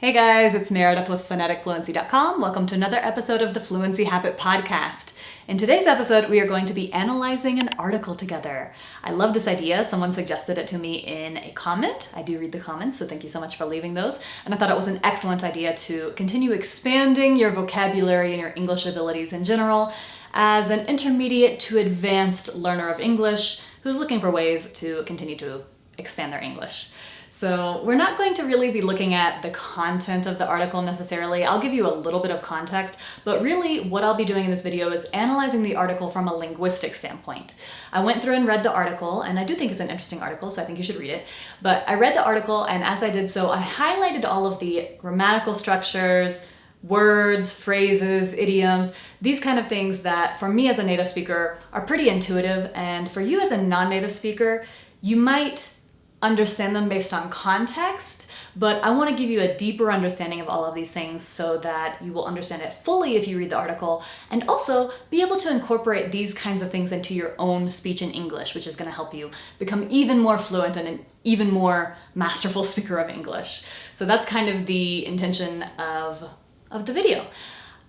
Hey guys, it's Meredith with phoneticfluency.com. Welcome to another episode of the Fluency Habit Podcast. In today's episode, we are going to be analyzing an article together. I love this idea. Someone suggested it to me in a comment. I do read the comments, so thank you so much for leaving those. And I thought it was an excellent idea to continue expanding your vocabulary and your English abilities in general as an intermediate to advanced learner of English who's looking for ways to continue to expand their English. So we're not going to really be looking at the content of the article necessarily. I'll give you a little bit of context, but really what I'll be doing in this video is analyzing the article from a linguistic standpoint. I went through and read the article, and I do think it's an interesting article, so I think you should read it. But I read the article, and as I did so, I highlighted all of the grammatical structures, words, phrases, idioms, these kind of things that for me as a native speaker are pretty intuitive, and for you as a non-native speaker, you might understand them based on context, but I want to give you a deeper understanding of all of these things so that you will understand it fully if you read the article, and also be able to incorporate these kinds of things into your own speech in English, which is going to help you become even more fluent and an even more masterful speaker of English. So that's kind of the intention of the video.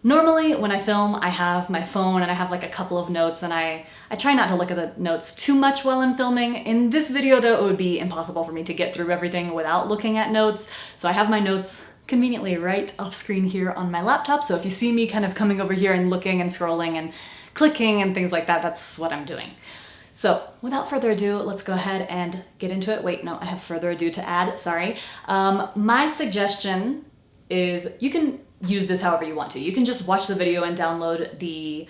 Normally, when I film, I have my phone and I have like a couple of notes, and I try not to look at the notes too much while I'm filming. In this video, though, it would be impossible for me to get through everything without looking at notes. So I have my notes conveniently right off screen here on my laptop. So if you see me kind of coming over here and looking and scrolling and clicking and things like that, that's what I'm doing. So without further ado, let's go ahead and get into it. Wait, no, I have further ado to add, sorry. My suggestion is you can use this however you want to. You can just watch the video and download the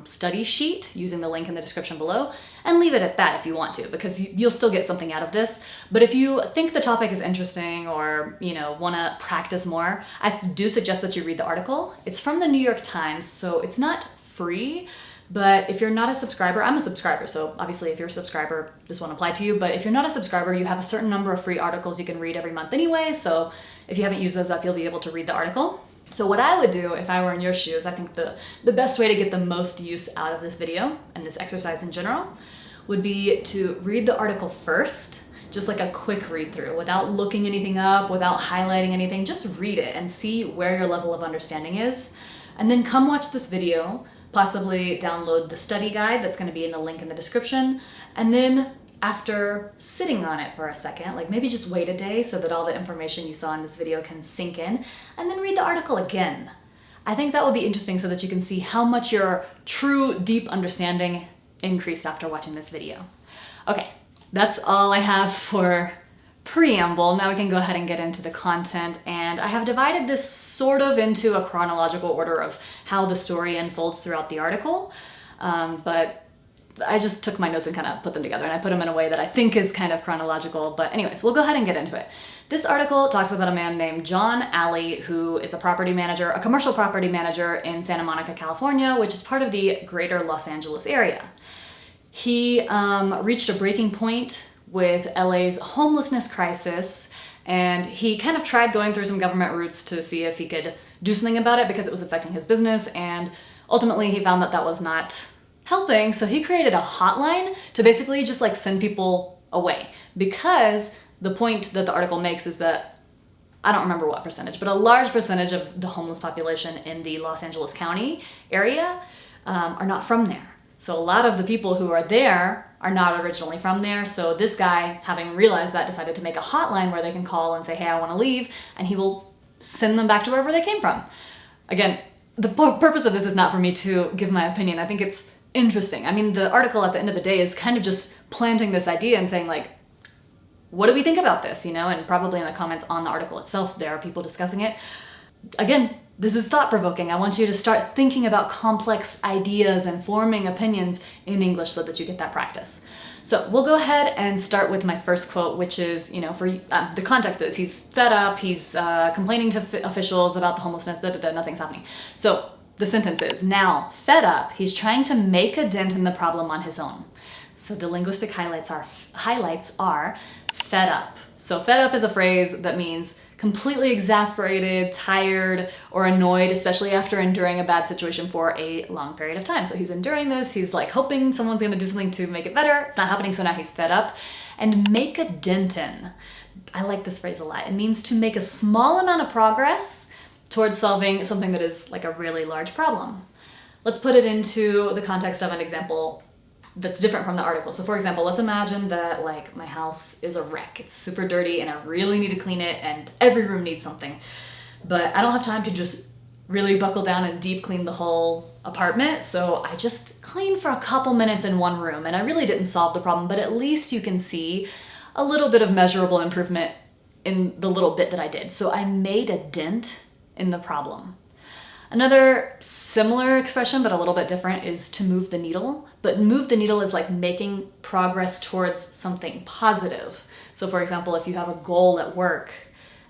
study sheet using the link in the description below and leave it at that if you want to, because you'll still get something out of this. But if you think the topic is interesting or want to practice more, I do suggest that you read the article. It's from the New York Times, so it's not free. But if you're not a subscriber, I'm a subscriber, so obviously if you're a subscriber, this won't apply to you. But if you're not a subscriber, you have a certain number of free articles you can read every month anyway, so if you haven't used those up, you'll be able to read the article. So what I would do if I were in your shoes, I think the best way to get the most use out of this video and this exercise in general would be to read the article first, just like a quick read through, without looking anything up, without highlighting anything. Just read it and see where your level of understanding is. And then come watch this video, possibly download the study guide that's going to be in the link in the description, and then after sitting on it for a second, like maybe just wait a day so that all the information you saw in this video can sink in, and then read the article again. I think that would be interesting so that you can see how much your true deep understanding increased after watching this video. Okay, that's all I have for preamble. Now we can go ahead and get into the content, and I have divided this sort of into a chronological order of how the story unfolds throughout the article, but I just took my notes and kind of put them together, and I put them in a way that I think is kind of chronological. But anyways, we'll go ahead and get into it. This article talks about a man named John Alley, who is a property manager, a commercial property manager in Santa Monica, California, which is part of the greater Los Angeles area. He reached a breaking point with LA's homelessness crisis, and he kind of tried going through some government routes to see if he could do something about it because it was affecting his business, and ultimately he found that that was not helping, so he created a hotline to basically just like send people away, because the point that the article makes is that, I don't remember what percentage, but a large percentage of the homeless population in the Los Angeles County area are not from there. So a lot of the people who are there are not originally from there. So this guy, having realized that, decided to make a hotline where they can call and say, hey, I want to leave, and he will send them back to wherever they came from. Again, the purpose of this is not for me to give my opinion. I think it's interesting. I mean, the article at the end of the day is kind of just planting this idea and saying, like, what do we think about this, and probably in the comments on the article itself, there are people discussing it. Again, this is thought-provoking. I want you to start thinking about complex ideas and forming opinions in English so that you get that practice. So we'll go ahead and start with my first quote, which is, for the context is he's fed up, he's complaining to officials about the homelessness, nothing's happening. So the sentence is, now, fed up, he's trying to make a dent in the problem on his own. So the linguistic highlights are fed up. So fed up is a phrase that means completely exasperated, tired, or annoyed, especially after enduring a bad situation for a long period of time. So he's enduring this, he's like hoping someone's gonna do something to make it better. It's not happening, so now he's fed up. And make a dent in. I like this phrase a lot. It means to make a small amount of progress towards solving something that is like a really large problem. Let's put it into the context of an example that's different from the article. So for example, let's imagine that like my house is a wreck. It's super dirty and I really need to clean it and every room needs something. But I don't have time to just really buckle down and deep clean the whole apartment. So I just cleaned for a couple minutes in one room and I really didn't solve the problem, but at least you can see a little bit of measurable improvement in the little bit that I did. So I made a dent in the problem. Another similar expression, but a little bit different, is to move the needle. But move the needle is like making progress towards something positive. So for example, if you have a goal at work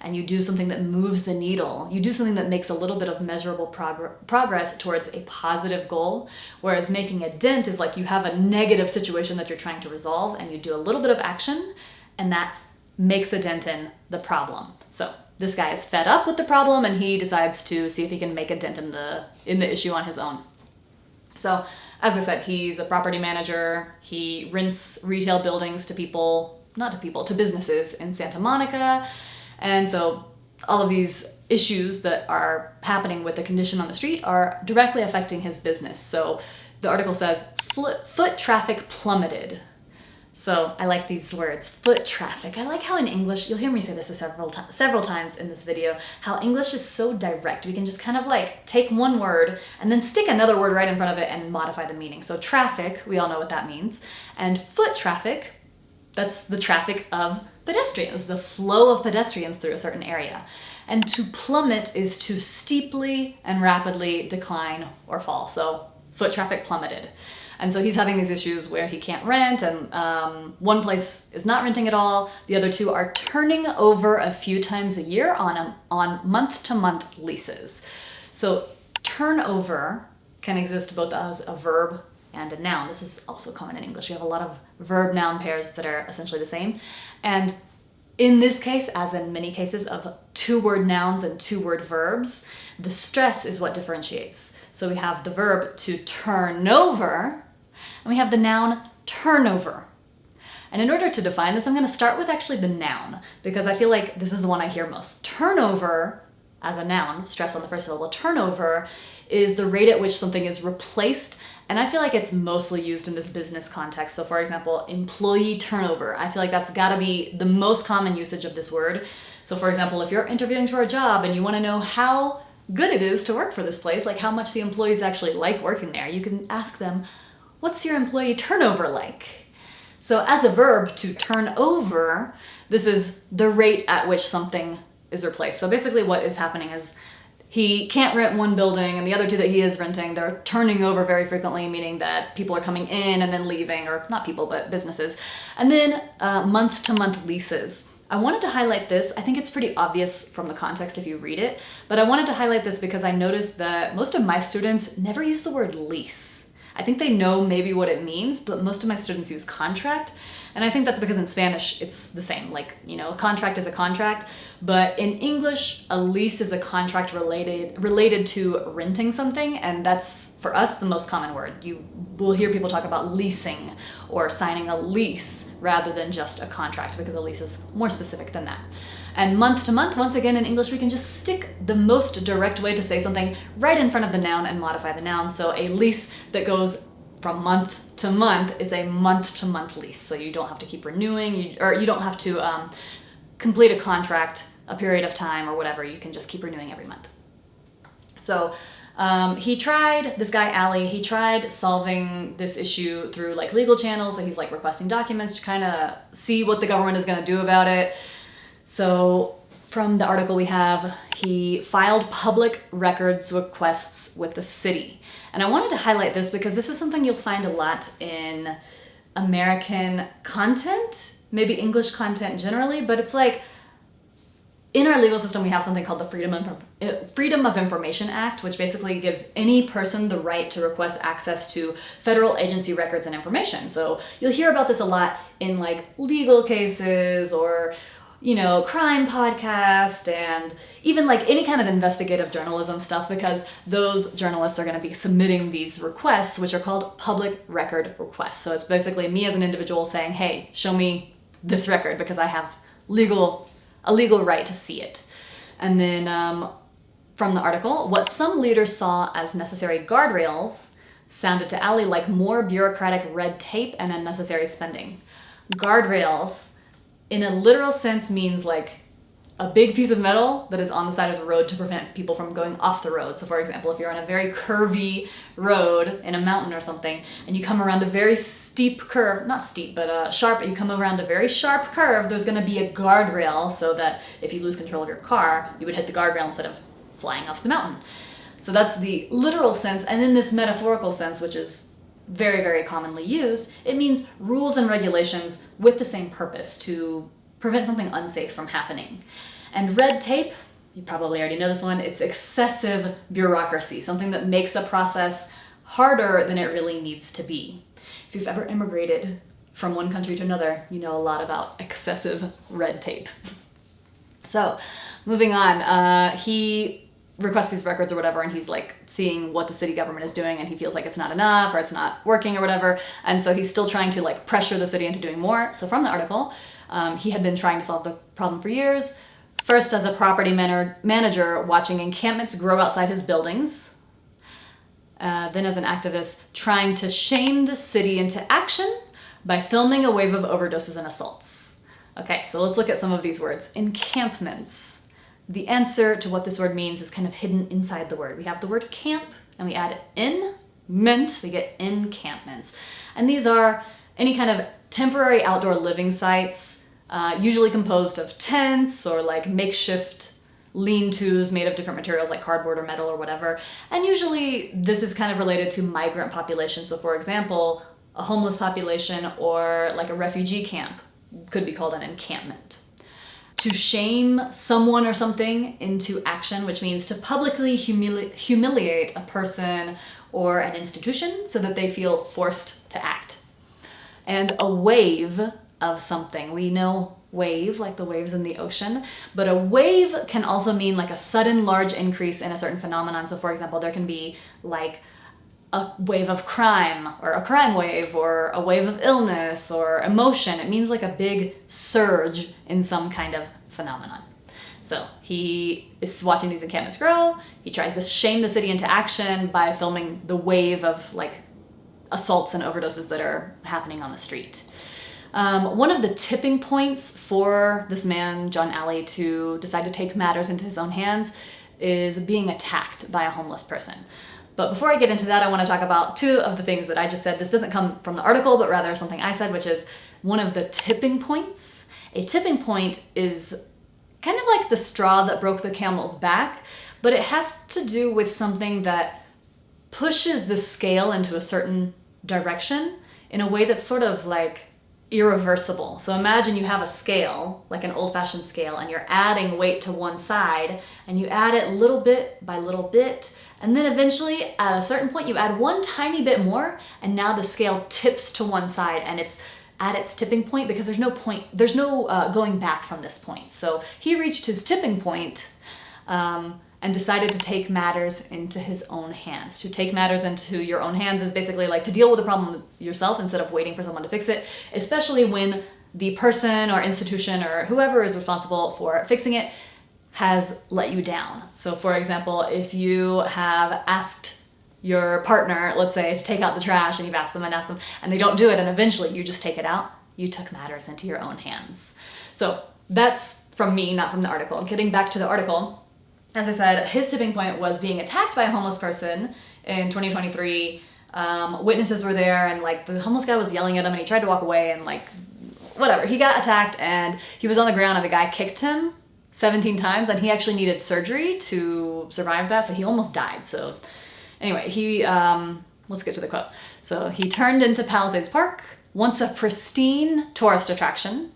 and you do something that moves the needle, you do something that makes a little bit of measurable progress towards a positive goal, whereas making a dent is like you have a negative situation that you're trying to resolve and you do a little bit of action and that makes a dent in the problem. So this guy is fed up with the problem and he decides to see if he can make a dent in the issue on his own. So as I said, he's a property manager. He rents retail buildings to businesses in Santa Monica. And so all of these issues that are happening with the condition on the street are directly affecting his business. So the article says foot traffic plummeted. So I like these words, foot traffic. I like how in English, you'll hear me say this several times in this video, how English is so direct. We can just kind of like take one word and then stick another word right in front of it and modify the meaning. So traffic, we all know what that means. And foot traffic, that's the traffic of pedestrians, the flow of pedestrians through a certain area. And to plummet is to steeply and rapidly decline or fall. So foot traffic plummeted. And so he's having these issues where he can't rent and one place is not renting at all. The other two are turning over a few times a year on month-to-month leases. So turnover can exist both as a verb and a noun. This is also common in English. We have a lot of verb-noun pairs that are essentially the same. And in this case, as in many cases of two-word nouns and two-word verbs, the stress is what differentiates. So we have the verb to turn over, and we have the noun turnover. And in order to define this, I'm going to start with actually the noun, because I feel like this is the one I hear most. Turnover, as a noun, stress on the first syllable, turnover is the rate at which something is replaced, and I feel like it's mostly used in this business context. So for example, employee turnover. I feel like that's got to be the most common usage of this word. So for example, if you're interviewing for a job and you want to know how good it is to work for this place, like how much the employees actually like working there, you can ask them, what's your employee turnover like? So as a verb, to turn over, this is the rate at which something is replaced. So basically what is happening is he can't rent one building and the other two that he is renting, they're turning over very frequently, meaning that people are coming in and then leaving, or not people, but businesses. And then month-to-month leases. I wanted to highlight this. I think it's pretty obvious from the context if you read it, but I wanted to highlight this because I noticed that most of my students never use the word lease. I think they know maybe what it means, but most of my students use contract. And I think that's because in Spanish, it's the same. Like, you know, a contract is a contract, but in English, a lease is a contract related to renting something. And that's, for us, the most common word. You will hear people talk about leasing or signing a lease rather than just a contract, because a lease is more specific than that. And month to month, once again, in English, we can just stick the most direct way to say something right in front of the noun and modify the noun. So a lease that goes from month to month is a month-to-month lease. So you don't have to keep renewing, you don't have to complete a contract, a period of time or whatever. You can just keep renewing every month. So this guy Ali, he tried solving this issue through like legal channels. So he's like requesting documents to kind of see what the government is going to do about it. So from the article we have, he filed public records requests with the city. And I wanted to highlight this because this is something you'll find a lot in American content, maybe English content generally, but it's like in our legal system, we have something called the Freedom of Information Act, which basically gives any person the right to request access to federal agency records and information. So you'll hear about this a lot in like legal cases or, you know, crime podcast and even like any kind of investigative journalism stuff, because those journalists are going to be submitting these requests, which are called public record requests. So it's basically me as an individual saying, hey, show me this record because I have legal a legal right to see it. And then from the article, what some leaders saw as necessary guardrails sounded to Ali like more bureaucratic red tape and unnecessary spending. Guardrails, in a literal sense, means like a big piece of metal that is on the side of the road to prevent people from going off the road. So for example, if you're on a very curvy road in a mountain or something, and you come around a very steep curve, not steep, but sharp, you come around a very sharp curve, there's gonna be a guardrail so that if you lose control of your car, you would hit the guardrail instead of flying off the mountain. So that's the literal sense. And in this metaphorical sense, which is very, very commonly used, it means rules and regulations with the same purpose, to prevent something unsafe from happening. And red tape, you probably already know this one, it's excessive bureaucracy, something that makes a process harder than it really needs to be. If you've ever immigrated from one country to another, you know a lot about excessive red tape. So, moving on, he requests these records or whatever, and he's like seeing what the city government is doing, and he feels like it's not enough or it's not working or whatever, and so he's still trying to like pressure the city into doing more. So from the article, he had been trying to solve the problem for years, first as a property manager watching encampments grow outside his buildings, then as an activist trying to shame the city into action by filming a wave of overdoses and assaults. Okay, so let's look at some of these words. Encampments. The answer to what this word means is kind of hidden inside the word. We have the word camp, and we add in, meant, we get encampments. And these are any kind of temporary outdoor living sites, usually composed of tents or like makeshift lean-tos made of different materials like cardboard or metal or whatever. And usually this is kind of related to migrant populations. So for example, a homeless population or like a refugee camp could be called an encampment. To shame someone or something into action, which means to publicly humiliate a person or an institution so that they feel forced to act. And a wave of something. We know wave, like the waves in the ocean, but a wave can also mean like a sudden large increase in a certain phenomenon. So for example, there can be like a wave of crime, or a crime wave, or a wave of illness or emotion. It means like a big surge in some kind of phenomenon. So he is watching these encampments grow. He tries to shame the city into action by filming the wave of like assaults and overdoses that are happening on the street. One of the tipping points for this man, John Alley, to decide to take matters into his own hands is being attacked by a homeless person. But before I get into that, I want to talk about two of the things that I just said. This doesn't come from the article, but rather something I said, which is one of the tipping points. A tipping point is kind of like the straw that broke the camel's back, but it has to do with something that pushes the scale into a certain direction in a way that's sort of like irreversible. So imagine you have a scale, like an old-fashioned scale, and you're adding weight to one side, and you add it little bit by little bit, and then eventually at a certain point you add one tiny bit more, and now the scale tips to one side, and it's at its tipping point because there's no going back from this point. So he reached his tipping point, and decided to take matters into his own hands. To take matters into your own hands is basically like to deal with the problem yourself instead of waiting for someone to fix it, especially when the person or institution or whoever is responsible for fixing it has let you down. So for example, if you have asked your partner, let's say, to take out the trash, and you've asked them and they don't do it, and eventually you just take it out, you took matters into your own hands. So that's from me, not from the article. Getting back to the article, as I said, his tipping point was being attacked by a homeless person in 2023. Witnesses were there, and like the homeless guy was yelling at him, and he tried to walk away, and like whatever. He got attacked, and he was on the ground, and the guy kicked him 17 times, and he actually needed surgery to survive that, so he almost died. So anyway, let's get to the quote. So he turned into Palisades Park, once a pristine tourist attraction,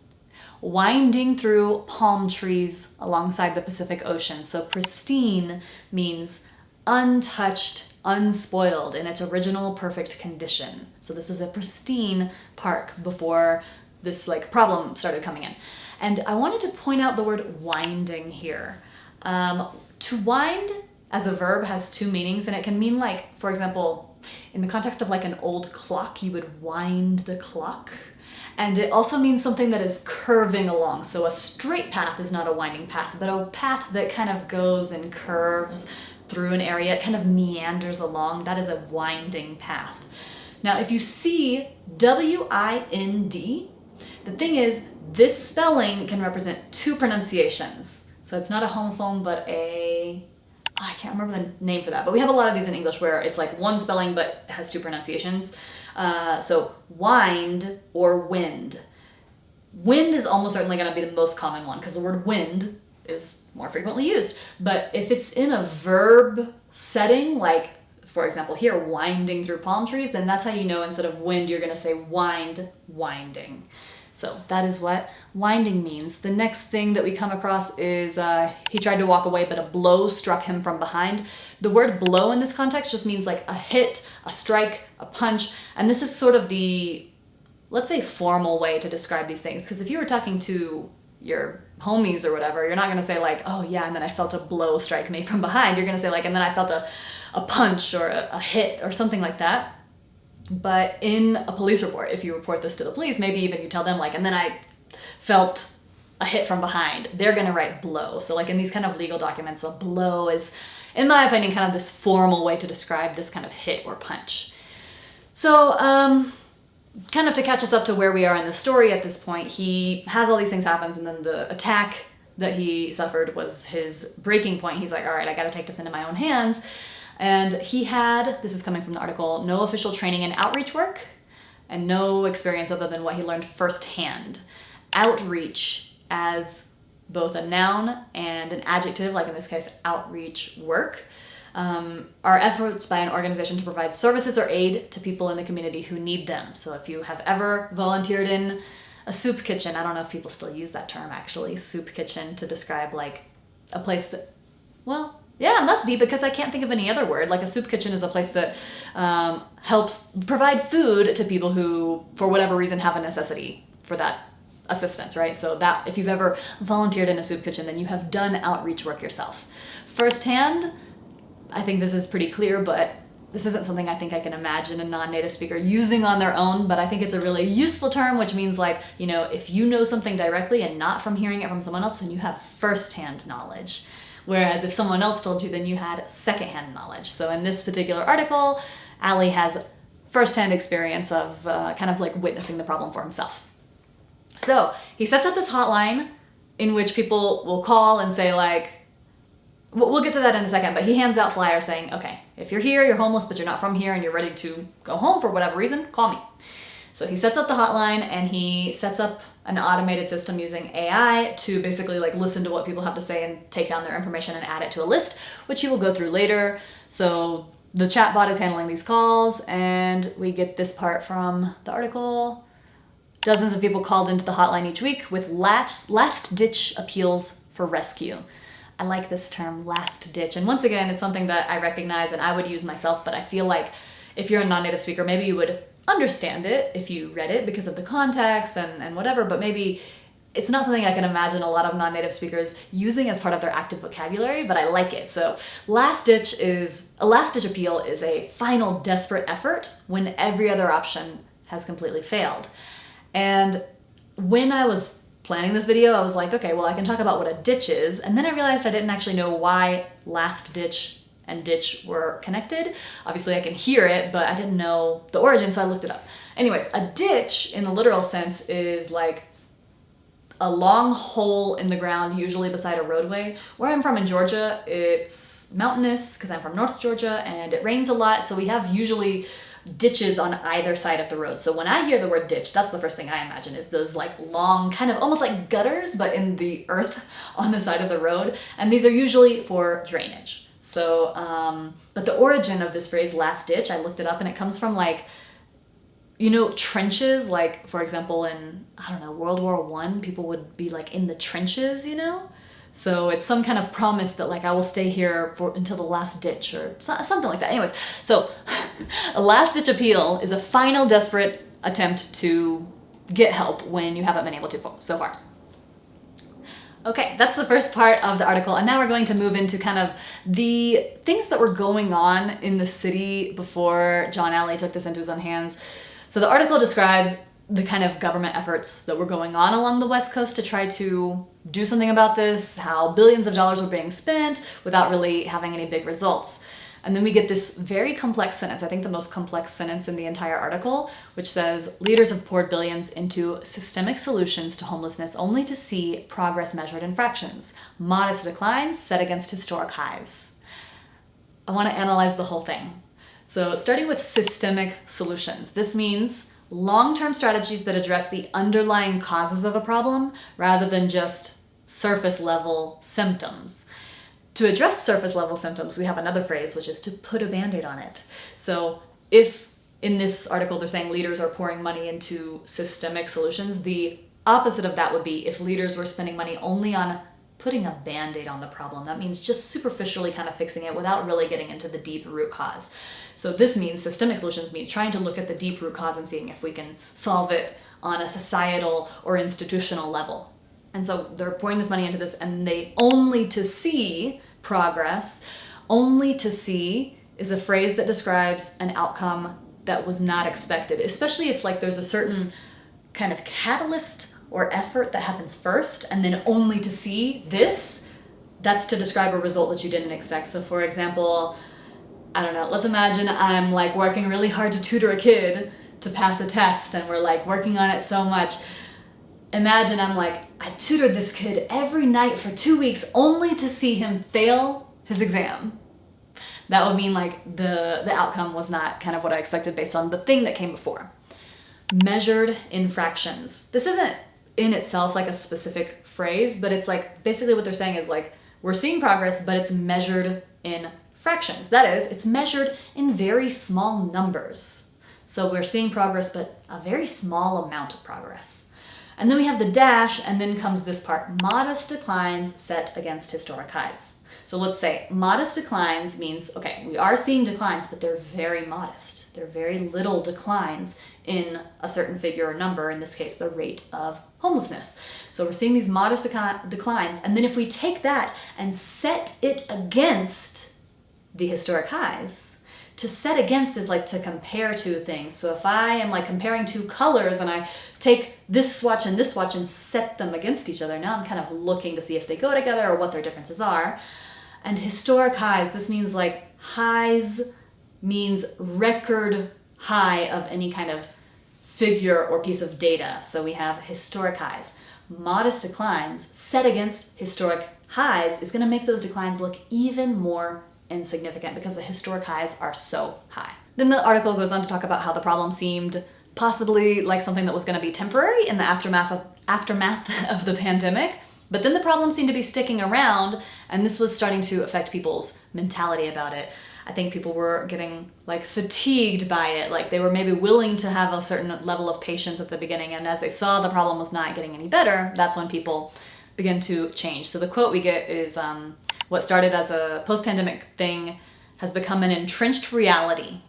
winding through palm trees alongside the Pacific Ocean. So pristine means untouched, unspoiled, in its original perfect condition. So this is a pristine park before this like problem started coming in. And I wanted to point out the word winding here. To wind as a verb has two meanings, and it can mean like, for example, in the context of like an old clock, you would wind the clock. And it also means something that is curving along. So a straight path is not a winding path, but a path that kind of goes and curves through an area. It kind of meanders along. That is a winding path. Now, if you see W-I-N-D, the thing is, this spelling can represent two pronunciations. So it's not a homophone, but I can't remember the name for that, but we have a lot of these in English where it's like one spelling but has two pronunciations. So wind or wind. Wind is almost certainly going to be the most common one because the word wind is more frequently used. But if it's in a verb setting, like for example here, winding through palm trees, then that's how you know instead of wind, you're going to say wind, winding. So that is what winding means. The next thing that we come across is he tried to walk away, but a blow struck him from behind. The word blow in this context just means like a hit, a strike, a punch. And this is sort of the, let's say, formal way to describe these things. Because if you were talking to your homies or whatever, you're not going to say like, oh yeah, and then I felt a blow strike me from behind. You're going to say like, and then I felt a punch or a hit or something like that. But in a police report, if you report this to the police, maybe even you tell them like, and then I felt a hit from behind, they're going to write blow. So like in these kind of legal documents, a blow is, in my opinion, kind of this formal way to describe this kind of hit or punch. So kind of to catch us up to where we are in the story at this point, he has all these things happen, and then the attack that he suffered was his breaking point. He's like, all right, I got to take this into my own hands. And he had, this is coming from the article, no official training in outreach work and no experience other than what he learned firsthand. Outreach as both a noun and an adjective, like in this case, outreach work, are efforts by an organization to provide services or aid to people in the community who need them. So if you have ever volunteered in a soup kitchen, I don't know if people still use that term actually, soup kitchen, to describe like a place that, well, yeah, it must be, because I can't think of any other word. Like a soup kitchen is a place that helps provide food to people who, for whatever reason, have a necessity for that assistance, right? So that if you've ever volunteered in a soup kitchen, then you have done outreach work yourself. Firsthand, I think this is pretty clear, but this isn't something I think I can imagine a non-native speaker using on their own, but I think it's a really useful term, which means like, you know, if you know something directly and not from hearing it from someone else, then you have firsthand knowledge. Whereas if someone else told you, then you had secondhand knowledge. So in this particular article, Ali has firsthand experience of kind of like witnessing the problem for himself. So he sets up this hotline in which people will call and say like, we'll get to that in a second, but he hands out flyers saying, okay, if you're here, you're homeless, but you're not from here and you're ready to go home for whatever reason, call me. So he sets up the hotline and he sets up an automated system using AI to basically like listen to what people have to say and take down their information and add it to a list, which he will go through later. So the chatbot is handling these calls, and we get this part from the article. Dozens of people called into the hotline each week with last-ditch appeals for rescue. I like this term, last ditch. And once again, it's something that I recognize and I would use myself, but I feel like if you're a non-native speaker, maybe you would understand it if you read it because of the context and whatever, but maybe it's not something I can imagine a lot of non-native speakers using as part of their active vocabulary, but I like it. So a last-ditch appeal is a final desperate effort when every other option has completely failed. And when I was planning this video, I was like, okay, well, I can talk about what a ditch is, and then I realized I didn't actually know why last ditch and ditch were connected. Obviously I can hear it, but I didn't know the origin, so I looked it up. Anyways, a ditch in the literal sense is like a long hole in the ground, usually beside a roadway. Where I'm from in Georgia, it's mountainous because I'm from North Georgia and it rains a lot, so we have usually ditches on either side of the road. So when I hear the word ditch, that's the first thing I imagine is those like long, kind of almost like gutters, but in the earth on the side of the road. And these are usually for drainage. So, but the origin of this phrase, last ditch, I looked it up and it comes from like, you know, trenches, like for example, in, I don't know, World War I, people would be like in the trenches, you know? So it's some kind of promise that like, I will stay here until the last ditch or something like that. Anyways, so a last ditch appeal is a final desperate attempt to get help when you haven't been able to so far. Okay, that's the first part of the article, and now we're going to move into kind of the things that were going on in the city before John Alley took this into his own hands. So the article describes the kind of government efforts that were going on along the West Coast to try to do something about this, how billions of dollars were being spent without really having any big results. And then we get this very complex sentence, I think the most complex sentence in the entire article, which says, leaders have poured billions into systemic solutions to homelessness only to see progress measured in fractions, modest declines set against historic highs. I want to analyze the whole thing. So starting with systemic solutions, this means long-term strategies that address the underlying causes of a problem rather than just surface-level symptoms. To address surface-level symptoms, we have another phrase, which is to put a Band-Aid on it. So if in this article they're saying leaders are pouring money into systemic solutions, the opposite of that would be if leaders were spending money only on putting a Band-Aid on the problem. That means just superficially kind of fixing it without really getting into the deep root cause. So this means systemic solutions means trying to look at the deep root cause and seeing if we can solve it on a societal or institutional level. And so they're pouring this money into this, and they only to see progress. Only to see is a phrase that describes an outcome that was not expected, especially if like there's a certain kind of catalyst or effort that happens first, and then only to see this, that's to describe a result that you didn't expect. So for example, I don't know, let's imagine I'm like working really hard to tutor a kid to pass a test, and we're like working on it so much. Imagine I'm like, I tutored this kid every night for 2 weeks only to see him fail his exam. That would mean like the outcome was not kind of what I expected based on the thing that came before. Measured in fractions. This isn't in itself like a specific phrase, but it's like basically what they're saying is like we're seeing progress, but it's measured in fractions. That is, it's measured in very small numbers. So we're seeing progress, but a very small amount of progress. And then we have the dash, and then comes this part, modest declines set against historic highs. So let's say modest declines means, okay, we are seeing declines, but they're very modest. They're very little declines in a certain figure or number, in this case, the rate of homelessness. So we're seeing these modest declines, and then if we take that and set it against the historic highs, to set against is like to compare two things. So if I am like comparing two colors and I take this swatch and set them against each other, now I'm kind of looking to see if they go together or what their differences are. And historic highs, this means like highs means record high of any kind of figure or piece of data. So we have historic highs. Modest declines set against historic highs is going to make those declines look even more insignificant because the historic highs are so high. Then the article goes on to talk about how the problem seemed possibly like something that was going to be temporary in the aftermath of the pandemic, but then the problem seemed to be sticking around, and this was starting to affect people's mentality about it. I think people were getting like fatigued by it, like they were maybe willing to have a certain level of patience at the beginning, and as they saw the problem was not getting any better, that's when people begin to change. So the quote we get is, what started as a post-pandemic thing has become an entrenched reality.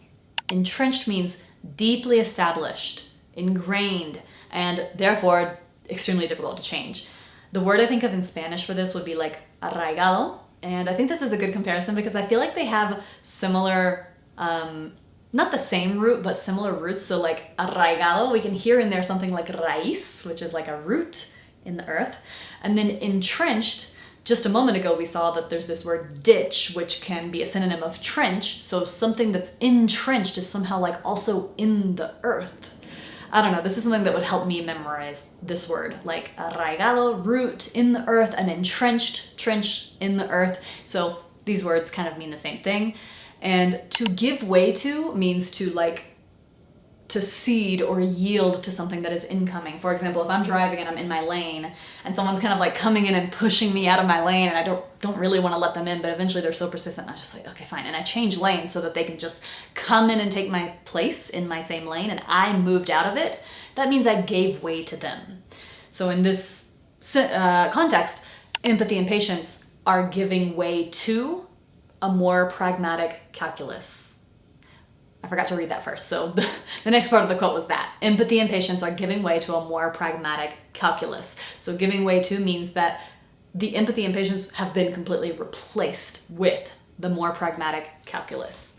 Entrenched means deeply established, ingrained, and therefore extremely difficult to change. The word I think of in Spanish for this would be like arraigado, and I think this is a good comparison because I feel like they have similar, not the same root, but similar roots. So like arraigado, we can hear in there something like raíz, which is like a root in the earth. And then entrenched, just a moment ago we saw that there's this word ditch, which can be a synonym of trench. So something that's entrenched is somehow like also in the earth. I don't know, this is something that would help me memorize this word, like arraigado, root in the earth, and entrenched, trench in the earth. So these words kind of mean the same thing. And to give way to means to like to cede or yield to something that is incoming. For example, if I'm driving and I'm in my lane and someone's kind of like coming in and pushing me out of my lane and I don't really want to let them in, but eventually they're so persistent, I'm just like, okay, fine. And I change lanes so that they can just come in and take my place in my same lane and I moved out of it. That means I gave way to them. So in this context, empathy and patience are giving way to a more pragmatic calculus. I forgot to read that first. So the next part of the quote was that. Empathy and patience are giving way to a more pragmatic calculus. So giving way to means that the empathy and patience have been completely replaced with the more pragmatic calculus.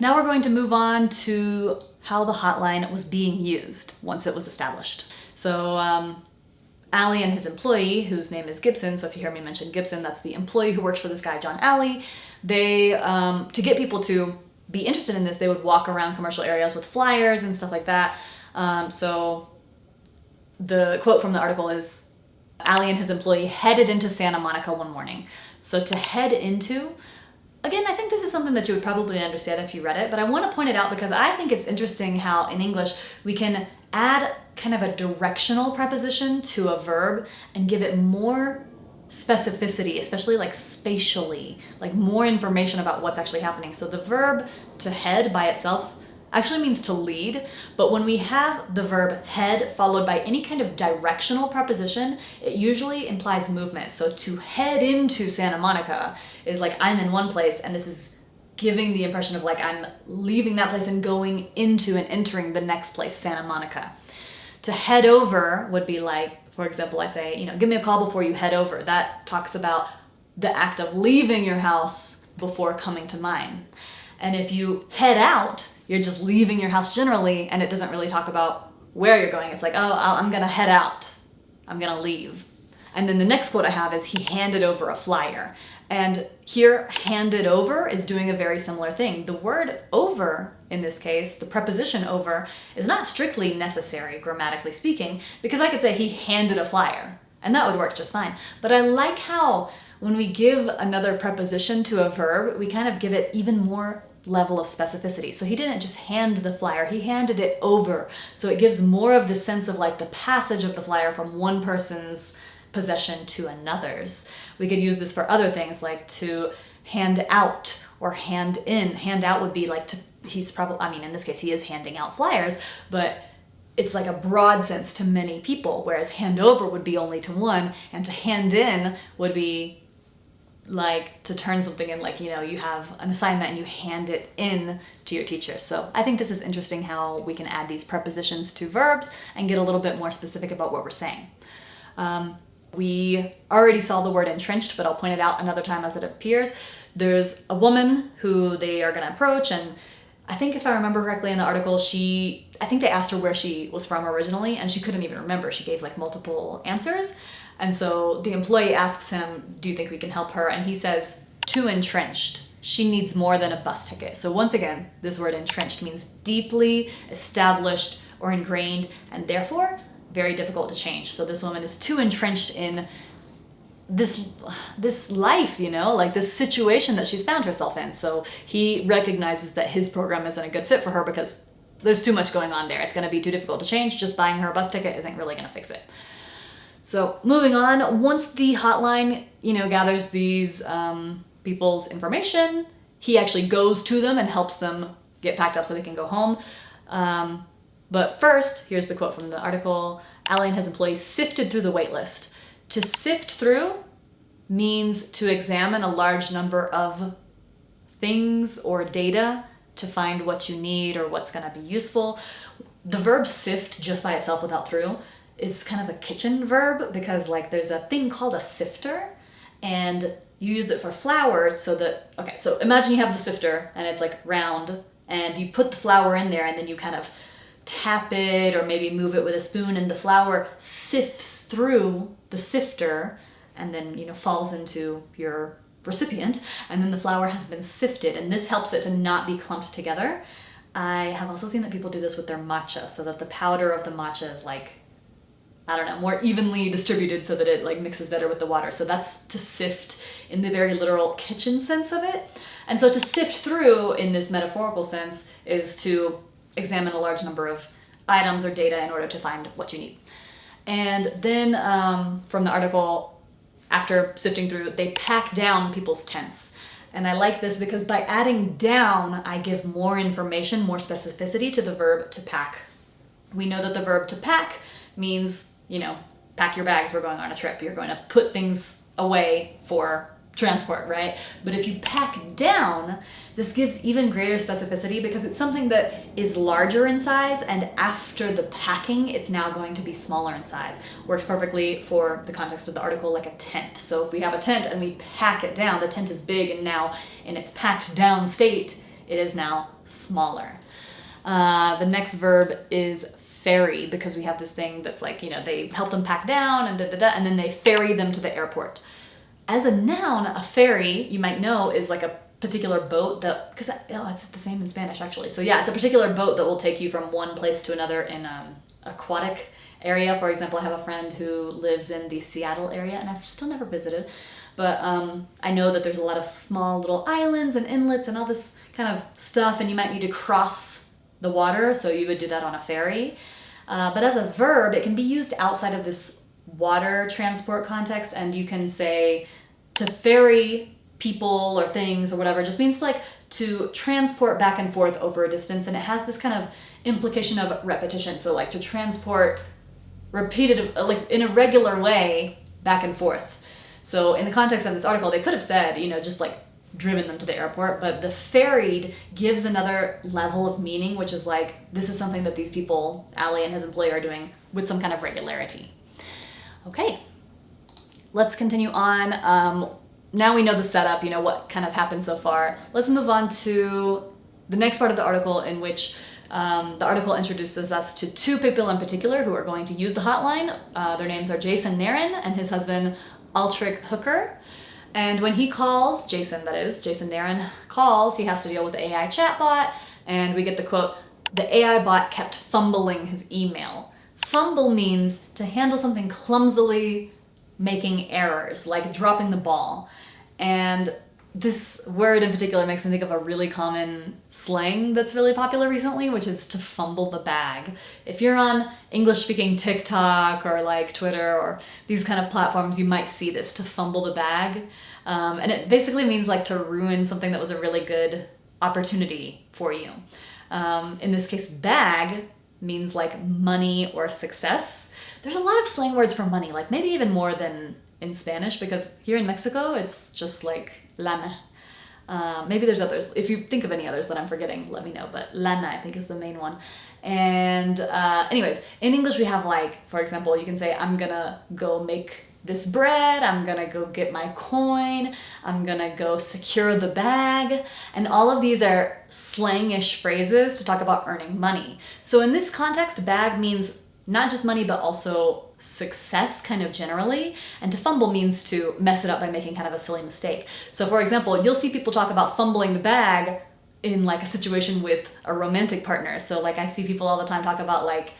Now we're going to move on to how the hotline was being used once it was established. So Alley and his employee, whose name is Gibson, so if you hear me mention Gibson, that's the employee who works for this guy, John Alley. They, to get people to be interested in this, they would walk around commercial areas with flyers and stuff like that. So the quote from the article is, Alley and his employee headed into Santa Monica one morning. So to head into, again, I think this is something that you would probably understand if you read it, but I want to point it out because I think it's interesting how in English we can add kind of a directional preposition to a verb and give it more specificity, especially like spatially, like more information about what's actually happening. So the verb to head by itself actually means to lead, but when we have the verb head followed by any kind of directional preposition, it usually implies movement. So to head into Santa Monica is like I'm in one place and this is giving the impression of like I'm leaving that place and going into and entering the next place, Santa Monica. To head over would be like, for example, I say, give me a call before you head over. That talks about the act of leaving your house before coming to mine. And if you head out, you're just leaving your house generally, and it doesn't really talk about where you're going. It's like, I'm gonna head out. I'm gonna leave. And then the next quote I have is, he handed over a flyer. And here, handed over is doing a very similar thing. The word over, in this case, the preposition over, is not strictly necessary, grammatically speaking, because I could say he handed a flyer, and that would work just fine. But I like how when we give another preposition to a verb, we kind of give it even more level of specificity. So he didn't just hand the flyer, he handed it over. So it gives more of the sense of like the passage of the flyer from one person's possession to another's. We could use this for other things like to hand out or hand in. Hand out would be like in this case he is handing out flyers, but it's like a broad sense to many people, whereas hand over would be only to one, and to hand in would be like to turn something in, like, you have an assignment and you hand it in to your teacher. So I think this is interesting how we can add these prepositions to verbs and get a little bit more specific about what we're saying. We already saw the word entrenched, but I'll point it out another time as it appears. There's a woman who they are going to approach, and I think if I remember correctly in the article, I think they asked her where she was from originally, and she couldn't even remember. She gave like multiple answers. And so the employee asks him, do you think we can help her? And he says, too entrenched. She needs more than a bus ticket. So once again, this word entrenched means deeply established or ingrained, and therefore very difficult to change. So this woman is too entrenched in this life, like this situation that she's found herself in. So he recognizes that his program isn't a good fit for her because there's too much going on there. It's going to be too difficult to change. Just buying her a bus ticket isn't really going to fix it. So moving on, once the hotline, gathers these people's information, he actually goes to them and helps them get packed up so they can go home. But first, here's the quote from the article. Alley and his employees sifted through the wait list. To sift through means to examine a large number of things or data to find what you need or what's going to be useful. The verb sift just by itself without through is kind of a kitchen verb because like there's a thing called a sifter and you use it for flour so imagine you have the sifter and it's like round and you put the flour in there and then you kind of tap it or maybe move it with a spoon and the flour sifts through the sifter and then falls into your recipient and then the flour has been sifted and this helps it to not be clumped together. I have also seen that people do this with their matcha so that the powder of the matcha is like more evenly distributed so that it like mixes better with the water. So that's to sift in the very literal kitchen sense of it. And so to sift through in this metaphorical sense is to examine a large number of items or data in order to find what you need. And then from the article, after sifting through, they pack down people's tents. And I like this because by adding down, I give more information, more specificity to the verb to pack. We know that the verb to pack means, pack your bags, we're going on a trip. You're going to put things away for transport, right? But if you pack down, this gives even greater specificity because it's something that is larger in size and after the packing, it's now going to be smaller in size. Works perfectly for the context of the article like a tent. So if we have a tent and we pack it down, the tent is big and now in its packed down state, It is now smaller. The next verb is ferry, because we have this thing that's like, they help them pack down and and then they ferry them to the airport. As a noun, a ferry, you might know, is like a particular boat that, because it's the same in Spanish actually. So yeah, it's a particular boat that will take you from one place to another in aquatic area. For example, I have a friend who lives in the Seattle area, and I've still never visited, but I know that there's a lot of small little islands and inlets and all this kind of stuff, and you might need to cross the water, so you would do that on a ferry. But as a verb, it can be used outside of this water transport context, and you can say to ferry people or things or whatever. It just means like to transport back and forth over a distance, and it has this kind of implication of repetition. So like to transport repeated, like in a regular way, back and forth. So in the context of this article, they could have said, just like driven them to the airport, but the ferried gives another level of meaning, which is like, this is something that these people, Ali and his employer, are doing with some kind of regularity. Okay, let's continue on. Now we know the setup, what kind of happened so far. Let's move on to the next part of the article, in which the article introduces us to two people in particular who are going to use the hotline. Their names are Jason Nairn and his husband, Altric Hooker. And when he calls, Jason Nairn calls, he has to deal with the AI chatbot, and we get the quote, "The AI bot kept fumbling his email." Fumble means to handle something clumsily, making errors, like dropping the ball. And this word in particular makes me think of a really common slang that's really popular recently, which is to fumble the bag. If you're on English-speaking TikTok or like Twitter or these kind of platforms, you might see this, to fumble the bag. And it basically means like to ruin something that was a really good opportunity for you. In this case, bag means like money or success. There's a lot of slang words for money, like maybe even more than in Spanish, because here in Mexico, it's just like lana. Maybe there's others. If you think of any others that I'm forgetting, let me know. But lana, I think, is the main one. And anyways, in English, we have like, for example, you can say, I'm gonna go make this bread, I'm gonna go get my coin, I'm gonna go secure the bag. And all of these are slangish phrases to talk about earning money. So in this context, bag means not just money, but also success kind of generally. And to fumble means to mess it up by making kind of a silly mistake. So for example, you'll see people talk about fumbling the bag in like a situation with a romantic partner. So like I see people all the time talk about like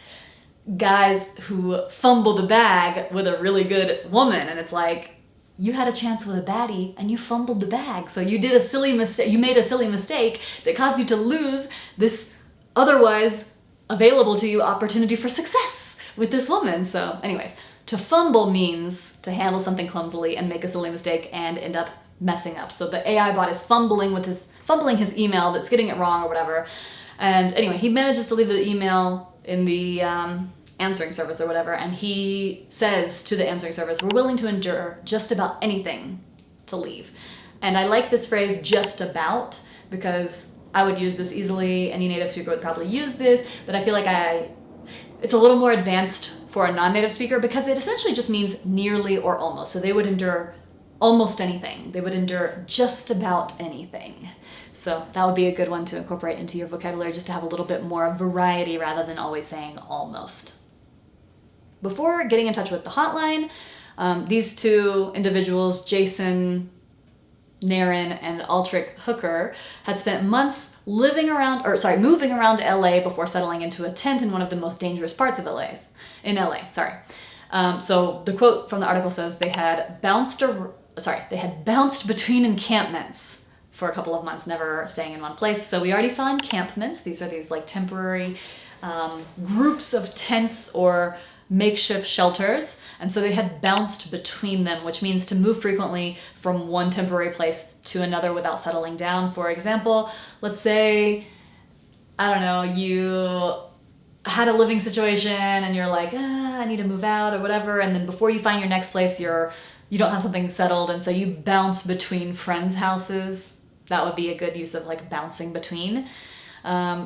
guys who fumble the bag with a really good woman. And it's like, you had a chance with a baddie and you fumbled the bag. So you did a silly mistake. You made a silly mistake that caused you to lose this otherwise available to you opportunity for success with this woman. So anyways, to fumble means to handle something clumsily and make a silly mistake and end up messing up. So the AI bot is fumbling his email that's getting it wrong or whatever. And anyway, he manages to leave the email in the answering service or whatever, and he says to the answering service, "We're willing to endure just about anything to leave." And I like this phrase, just about, because I would use this easily. Any native speaker would probably use this, but I feel like it's a little more advanced for a non-native speaker because it essentially just means nearly or almost. So they would endure almost anything. They would endure just about anything. So that would be a good one to incorporate into your vocabulary, just to have a little bit more variety rather than always saying almost. Before getting in touch with the hotline, these two individuals, Jason Nairn and Altric Hooker, had spent months moving around LA before settling into a tent in one of the most dangerous parts of LA. So the quote from the article says they had bounced between encampments for a couple of months, never staying in one place. So we already saw encampments. These are these like temporary groups of tents or makeshift shelters. And so they had bounced between them, which means to move frequently from one temporary place to another without settling down. For example, let's say, I don't know, you had a living situation and you're like, I need to move out or whatever. And then before you find your next place, you don't have something settled. And so you bounce between friends' houses. That would be a good use of like bouncing between.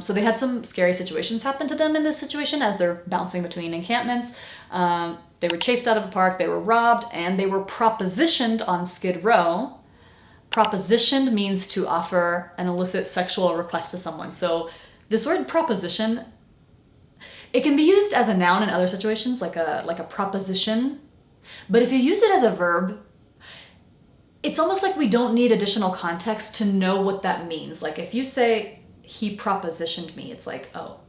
So they had some scary situations happen to them in this situation as they're bouncing between encampments. They were chased out of a park, they were robbed, and they were propositioned on Skid Row. Propositioned means to offer an illicit sexual request to someone. So this word proposition, it can be used as a noun in other situations, like a proposition. But if you use it as a verb, it's almost like we don't need additional context to know what that means. Like if you say, he propositioned me, it's like, oh,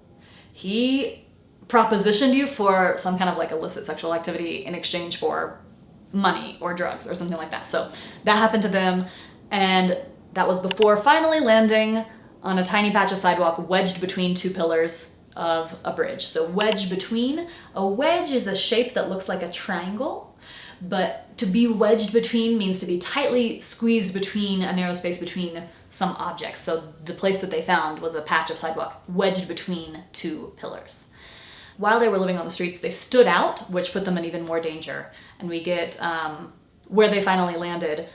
he propositioned you for some kind of like illicit sexual activity in exchange for money or drugs or something like that. So that happened to them, and that was before finally landing on a tiny patch of sidewalk wedged between two pillars of a bridge. So wedged between, a wedge is a shape that looks like a triangle, but to be wedged between means to be tightly squeezed between a narrow space between some objects. So the place that they found was a patch of sidewalk wedged between two pillars. While they were living on the streets, they stood out, which put them in even more danger. And we get where they finally landed.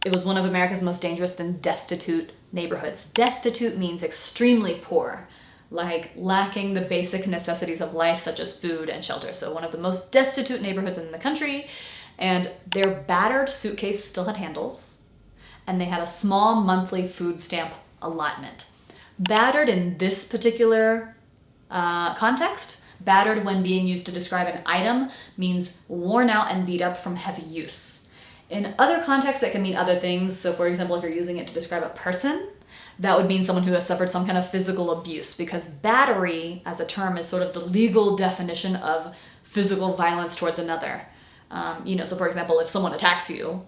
It was one of America's most dangerous and destitute neighborhoods. Destitute means extremely poor, like lacking the basic necessities of life, such as food and shelter. So one of the most destitute neighborhoods in the country. And their battered suitcase still had handles, and they had a small monthly food stamp allotment. Battered in this particular context, battered when being used to describe an item means worn out and beat up from heavy use. In other contexts, that can mean other things. So for example, if you're using it to describe a person, that would mean someone who has suffered some kind of physical abuse, because battery as a term is sort of the legal definition of physical violence towards another. So for example, if someone attacks you,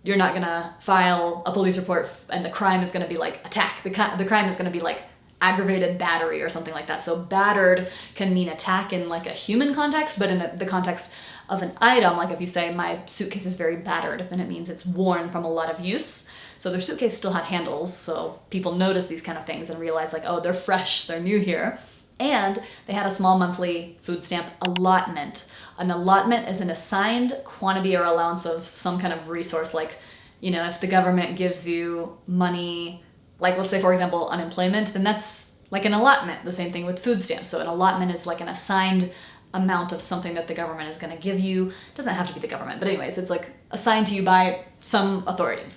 you're not gonna file a police report and the crime is gonna be like attack. The crime is gonna be like aggravated battery or something like that. So battered can mean attack in like a human context, but in the context of an item, like if you say my suitcase is very battered, then it means it's worn from a lot of use. So their suitcase still had handles, so people notice these kind of things and realize like, oh, they're fresh, they're new here. And they had a small monthly food stamp allotment. An allotment is an assigned quantity or allowance of some kind of resource, like, if the government gives you money, like let's say, for example, unemployment, then that's like an allotment. The same thing with food stamps. So an allotment is like an assigned amount of something that the government is going to give you. It doesn't have to be the government, but anyways, it's like assigned to you by some authority.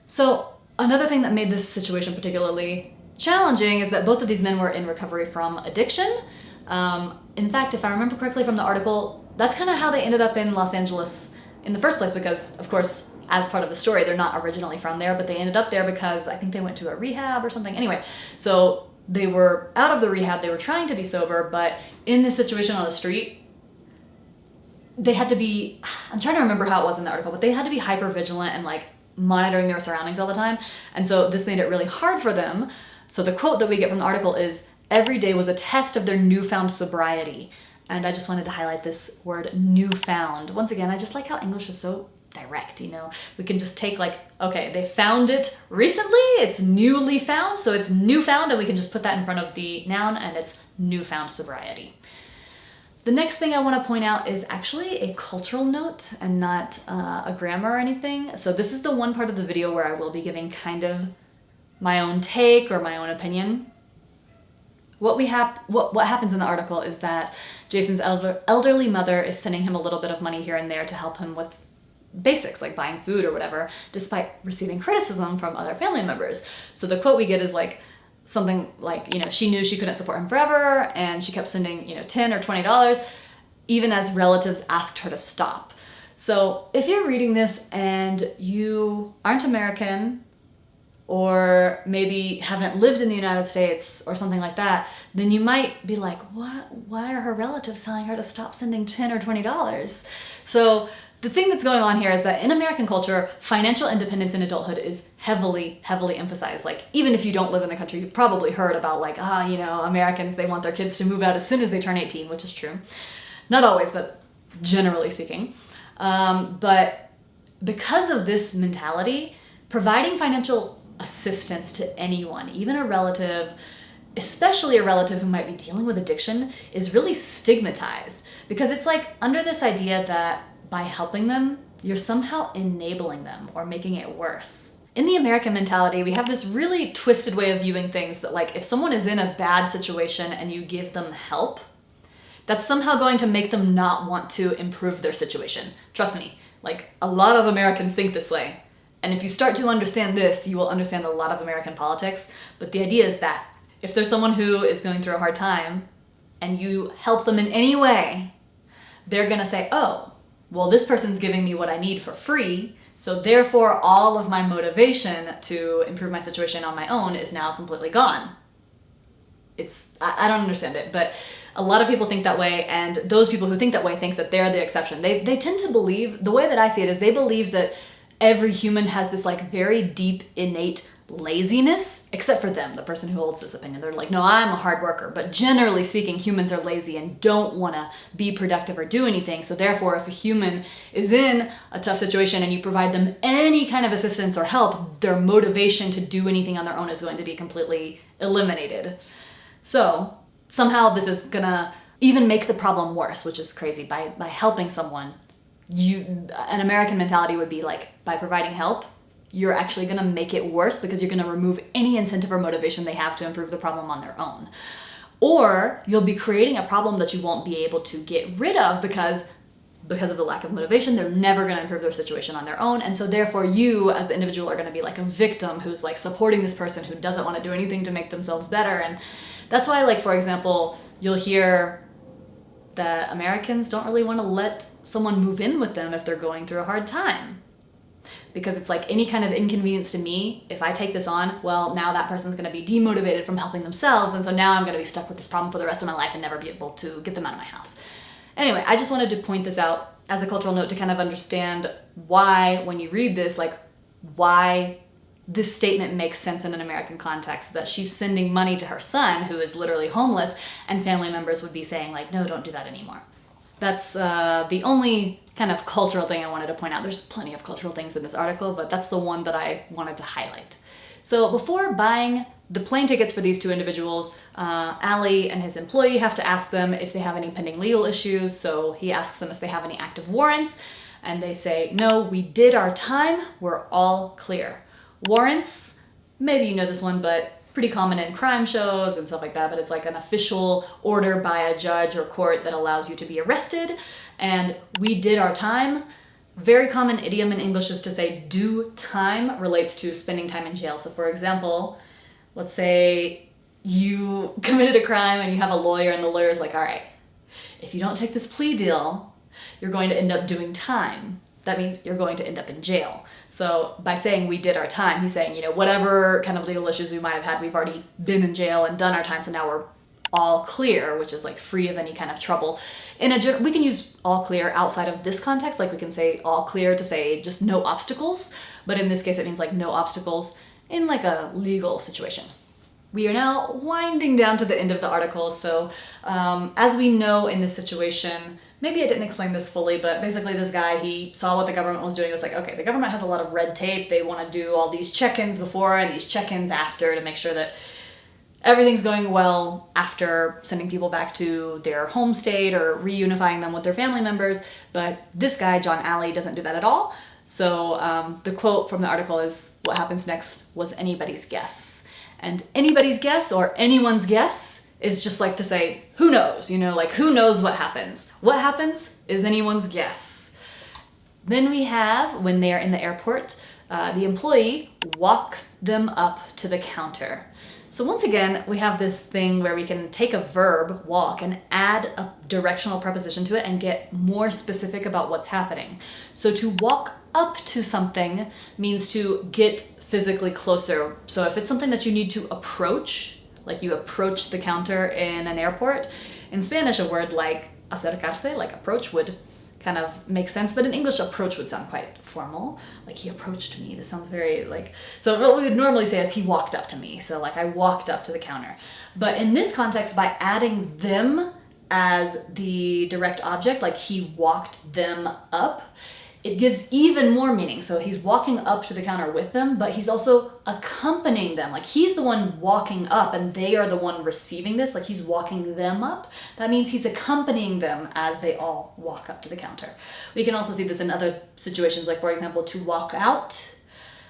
So another thing that made this situation particularly challenging is that both of these men were in recovery from addiction. In fact, if I remember correctly from the article, that's kind of how they ended up in Los Angeles in the first place, because of course, as part of the story, they're not originally from there, but they ended up there because I think they went to a rehab or something. Anyway, so they were out of the rehab, they were trying to be sober, but in this situation on the street, they had to be, I'm trying to remember how it was in the article, but they had to be hyper vigilant and like monitoring their surroundings all the time. And so this made it really hard for them. So the quote that we get from the article is, "Every day was a test of their newfound sobriety." And I just wanted to highlight this word newfound. Once again, I just like how English is so direct, we can just take like, okay, they found it recently, it's newly found, so it's newfound, and we can just put that in front of the noun and it's newfound sobriety. The next thing I want to point out is actually a cultural note and not a grammar or anything. So this is the one part of the video where I will be giving kind of my own take or my own opinion. What happens in the article is that Jason's elderly mother is sending him a little bit of money here and there to help him with basics like buying food or whatever, despite receiving criticism from other family members. So the quote we get is like something like, she knew she couldn't support him forever, and she kept sending, $10 or $20, even as relatives asked her to stop. So if you're reading this and you aren't American, or maybe haven't lived in the United States or something like that, then you might be like, what? Why are her relatives telling her to stop sending $10 or $20? So the thing that's going on here is that in American culture, financial independence in adulthood is heavily, heavily emphasized. Like, even if you don't live in the country, you've probably heard about like, Americans, they want their kids to move out as soon as they turn 18, which is true. Not always, but generally speaking. But because of this mentality, providing financial assistance to anyone, even a relative, especially a relative who might be dealing with addiction, is really stigmatized, because it's like under this idea that by helping them, you're somehow enabling them or making it worse. In the American mentality, we have this really twisted way of viewing things that like if someone is in a bad situation and you give them help, that's somehow going to make them not want to improve their situation. Trust me, like a lot of Americans think this way. And if you start to understand this, you will understand a lot of American politics. But the idea is that if there's someone who is going through a hard time and you help them in any way, they're going to say, oh, well, this person's giving me what I need for free, so therefore all of my motivation to improve my situation on my own is now completely gone. I don't understand it, but a lot of people think that way, and those people who think that way think that they're the exception. They tend to believe, the way that I see it is they believe that every human has this like very deep innate laziness, except for them, the person who holds this opinion. They're like, no, I'm a hard worker, but generally speaking, humans are lazy and don't want to be productive or do anything. So therefore, if a human is in a tough situation and you provide them any kind of assistance or help, their motivation to do anything on their own is going to be completely eliminated. So somehow this is gonna even make the problem worse, which is crazy. By helping someone, an American mentality would be like, by providing help, you're actually going to make it worse because you're going to remove any incentive or motivation they have to improve the problem on their own. Or you'll be creating a problem that you won't be able to get rid of because of the lack of motivation. They're never going to improve their situation on their own. And so therefore you as the individual are going to be like a victim who's like supporting this person who doesn't want to do anything to make themselves better. And that's why, like, for example, you'll hear that Americans don't really want to let someone move in with them if they're going through a hard time. Because it's like any kind of inconvenience to me, if I take this on, well, now that person's going to be demotivated from helping themselves, and so now I'm going to be stuck with this problem for the rest of my life and never be able to get them out of my house. Anyway, I just wanted to point this out as a cultural note to kind of understand why, when you read this, like, why this statement makes sense in an American context, that she's sending money to her son, who is literally homeless, and family members would be saying, like, no, don't do that anymore. That's the only kind of cultural thing I wanted to point out. There's plenty of cultural things in this article, but that's the one that I wanted to highlight. So before buying the plane tickets for these two individuals, Ali and his employee have to ask them if they have any pending legal issues. So he asks them if they have any active warrants, and they say, no, we did our time, we're all clear. Warrants, maybe you know this one, but pretty common in crime shows and stuff like that, but it's like an official order by a judge or court that allows you to be arrested. And we did our time. Very common idiom in English is to say do time relates to spending time in jail. So for example, let's say you committed a crime and you have a lawyer, and the lawyer's like, all right, if you don't take this plea deal, you're going to end up doing time. That means you're going to end up in jail. So by saying we did our time, he's saying, you know, whatever kind of legal issues we might have had, we've already been in jail and done our time, so now we're all clear, which is like free of any kind of trouble. We can use all clear outside of this context, like we can say all clear to say just no obstacles, but in this case it means like no obstacles in like a legal situation. We are now winding down to the end of the article, so as we know in this situation, maybe I didn't explain this fully, but basically this guy, he saw what the government was doing. It was like, okay, the government has a lot of red tape. They want to do all these check-ins before and these check-ins after to make sure that everything's going well after sending people back to their home state or reunifying them with their family members. But this guy, John Alley, doesn't do that at all. So the quote from the article is, what happens next was anybody's guess. And anybody's guess or anyone's guess is just like to say, who knows, you know, like who knows what happens? What happens is anyone's guess. Then we have, when they are in the airport, the employee walk them up to the counter. So once again, we have this thing where we can take a verb, walk, and add a directional preposition to it and get more specific about what's happening. So to walk up to something means to get physically closer. So if it's something that you need to approach, like you approach the counter in an airport, in Spanish a word like acercarse, like approach, would kind of make sense, but in English approach would sound quite formal. Like he approached me. This sounds very like, so what we would normally say is he walked up to me. So like I walked up to the counter. But in this context, by adding them as the direct object, like he walked them up, it gives even more meaning. So he's walking up to the counter with them, but he's also accompanying them. Like he's the one walking up and they are the one receiving this. Like he's walking them up. That means he's accompanying them as they all walk up to the counter. We can also see this in other situations, like for example, to walk out.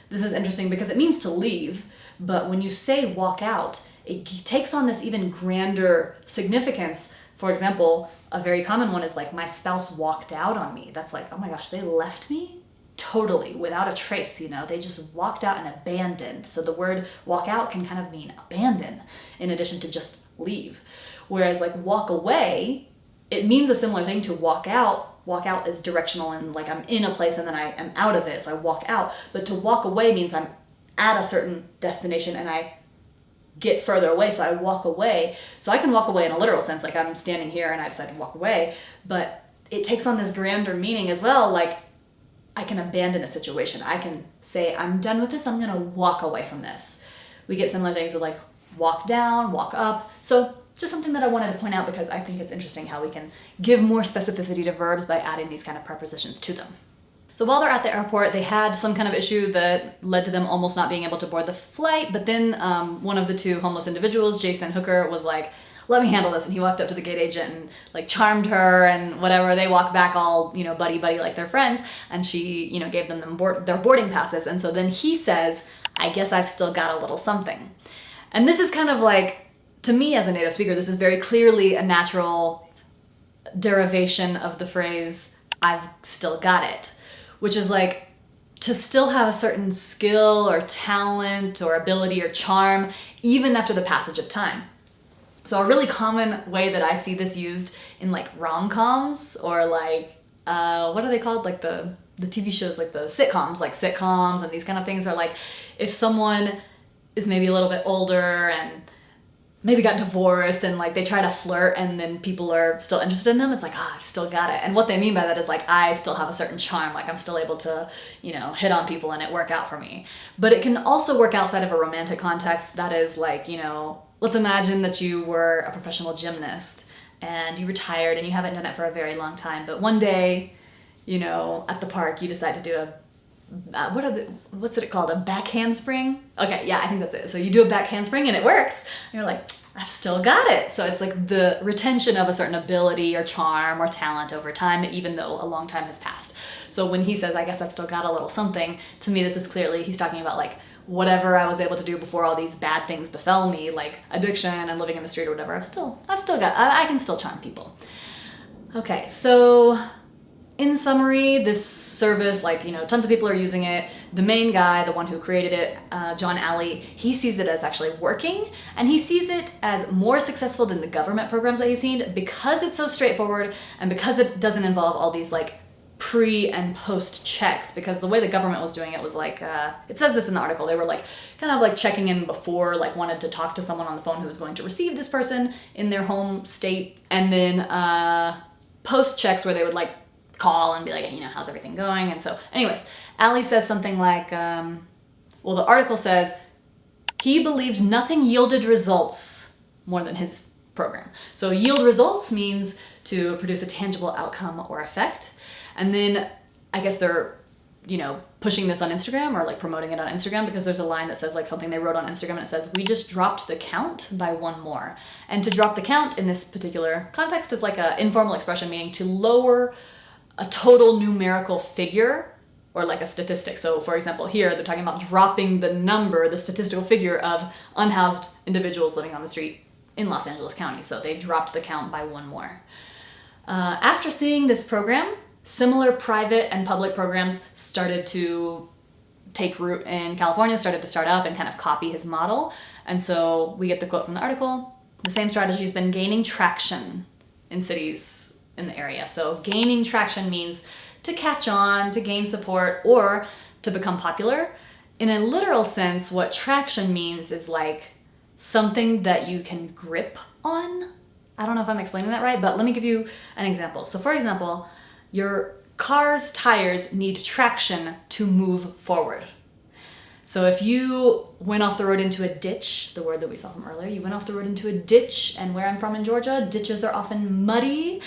This is interesting because it means to leave, but when you say walk out, it takes on this even grander significance. For example, a very common one is like, my spouse walked out on me. That's like, oh my gosh, they left me? totally, without a trace, they just walked out and abandoned. So the word walk out can kind of mean abandon in addition to just leave. Whereas like walk away, it means a similar thing to walk out. Walk out is directional and like I'm in a place and then I am out of it, so I walk out. But to walk away means I'm at a certain destination and I get further away, so I walk away. So I can walk away in a literal sense, like I'm standing here and I decide to walk away, but it takes on this grander meaning as well, like I can abandon a situation. I can say, I'm done with this, I'm gonna walk away from this. We get similar things with like walk down, walk up. So just something that I wanted to point out because I think it's interesting how we can give more specificity to verbs by adding these kind of prepositions to them. So while they're at the airport, they had some kind of issue that led to them almost not being able to board the flight, but then one of the two homeless individuals, Jason Hooker, was like, let me handle this. And he walked up to the gate agent and like charmed her and whatever. They walked back all, buddy like they're friends. And she, gave them their boarding passes. And so then he says, I guess I've still got a little something. And this is kind of like, to me as a native speaker, this is very clearly a natural derivation of the phrase, I've still got it, which is like to still have a certain skill or talent or ability or charm, even after the passage of time. So a really common way that I see this used in like rom-coms or like, what are they called? Like the TV shows, like the sitcoms and these kind of things are like, if someone is maybe a little bit older and maybe got divorced and like they try to flirt and then people are still interested in them, it's like, I've still got it. And what they mean by that is like, I still have a certain charm, like I'm still able to, hit on people and it work out for me. But it can also work outside of a romantic context. That is like, let's imagine that you were a professional gymnast and you retired and you haven't done it for a very long time. But one day, at the park, you decide to do what's it called? A back handspring? Okay, yeah, I think that's it. So you do a back handspring and it works. And you're like, I've still got it. So it's like the retention of a certain ability or charm or talent over time, even though a long time has passed. So when he says, I guess I've still got a little something, to me, this is clearly, he's talking about like, whatever I was able to do before all these bad things befell me, like addiction and living in the street or whatever, I've still got, I can still charm people. Okay, so in summary, this service, tons of people are using it. The main guy, the one who created it, John Alley, he sees it as actually working, and he sees it as more successful than the government programs that he's seen because it's so straightforward and because it doesn't involve all these pre and post checks, because the way the government was doing it was like, it says this in the article, they were kind of checking in before, wanted to talk to someone on the phone who was going to receive this person in their home state, and then post checks where they would call and be like, how's everything going? And so anyways, Ali says something like, the article says, he believed nothing yielded results more than his program. So yield results means to produce a tangible outcome or effect. And then I guess they're, pushing this on Instagram or promoting it on Instagram, because there's a line that says something they wrote on Instagram and it says, we just dropped the count by one more. And to drop the count in this particular context is an informal expression meaning to lower a total numerical figure or a statistic. So for example, here they're talking about dropping the statistical figure of unhoused individuals living on the street in Los Angeles County. So they dropped the count by one more. After seeing this program, similar private and public programs started to take root in California, started to start up and kind of copy his model. And so we get the quote from the article, the same strategy has been gaining traction in cities in the area. So gaining traction means to catch on, to gain support, or to become popular. In a literal sense, what traction means is something that you can grip on. I don't know if I'm explaining that right, but let me give you an example. So for example, your car's tires need traction to move forward. So if you went off the road into a ditch, the word that we saw from earlier, you went off the road into a ditch, and where I'm from in Georgia, ditches are often muddy.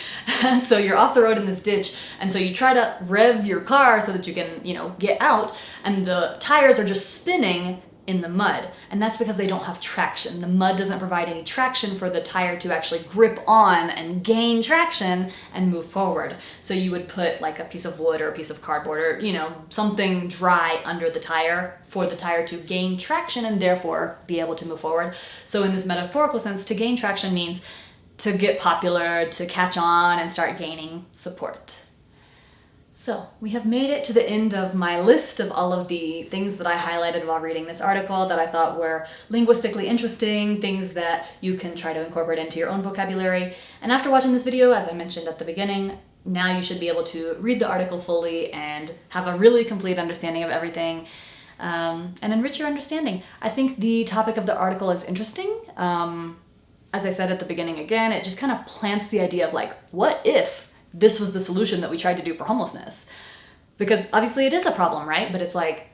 So you're off the road in this ditch, and so you try to rev your car so that you can, get out, and the tires are just spinning in the mud. And that's because they don't have traction. The mud doesn't provide any traction for the tire to actually grip on and gain traction and move forward. So you would put a piece of wood or a piece of cardboard or, something dry under the tire for the tire to gain traction and therefore be able to move forward. So in this metaphorical sense, to gain traction means to get popular, to catch on and start gaining support. So we have made it to the end of my list of all of the things that I highlighted while reading this article that I thought were linguistically interesting, things that you can try to incorporate into your own vocabulary. And after watching this video, as I mentioned at the beginning, now you should be able to read the article fully and have a really complete understanding of everything, and enrich your understanding. I think the topic of the article is interesting. As I said at the beginning again, it just kind of plants the idea of like, what if this was the solution that we tried to do for homelessness? Because obviously it is a problem, right? But it's like,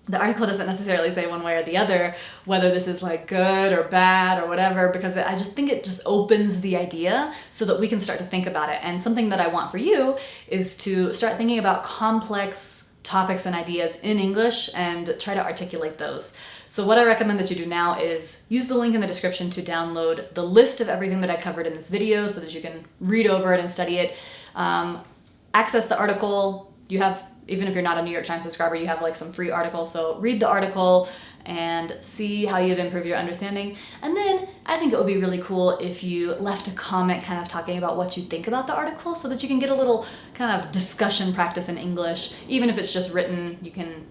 the article doesn't necessarily say one way or the other whether this is like good or bad or whatever, because I just think it just opens the idea so that we can start to think about it. And something that I want for you is to start thinking about complex topics and ideas in English and try to articulate those. So what I recommend that you do now is use the link in the description to download the list of everything that I covered in this video so that you can read over it and study it. Access the article. You have, even if you're not a New York Times subscriber, you have like some free articles. So read the article and see how you've improved your understanding. And then I think it would be really cool if you left a comment kind of talking about what you think about the article so that you can get a little kind of discussion practice in English. Even if it's just written, you can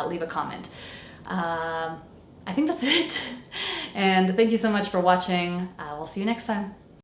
leave a comment. I think that's it. And thank you so much for watching. We'll see you next time.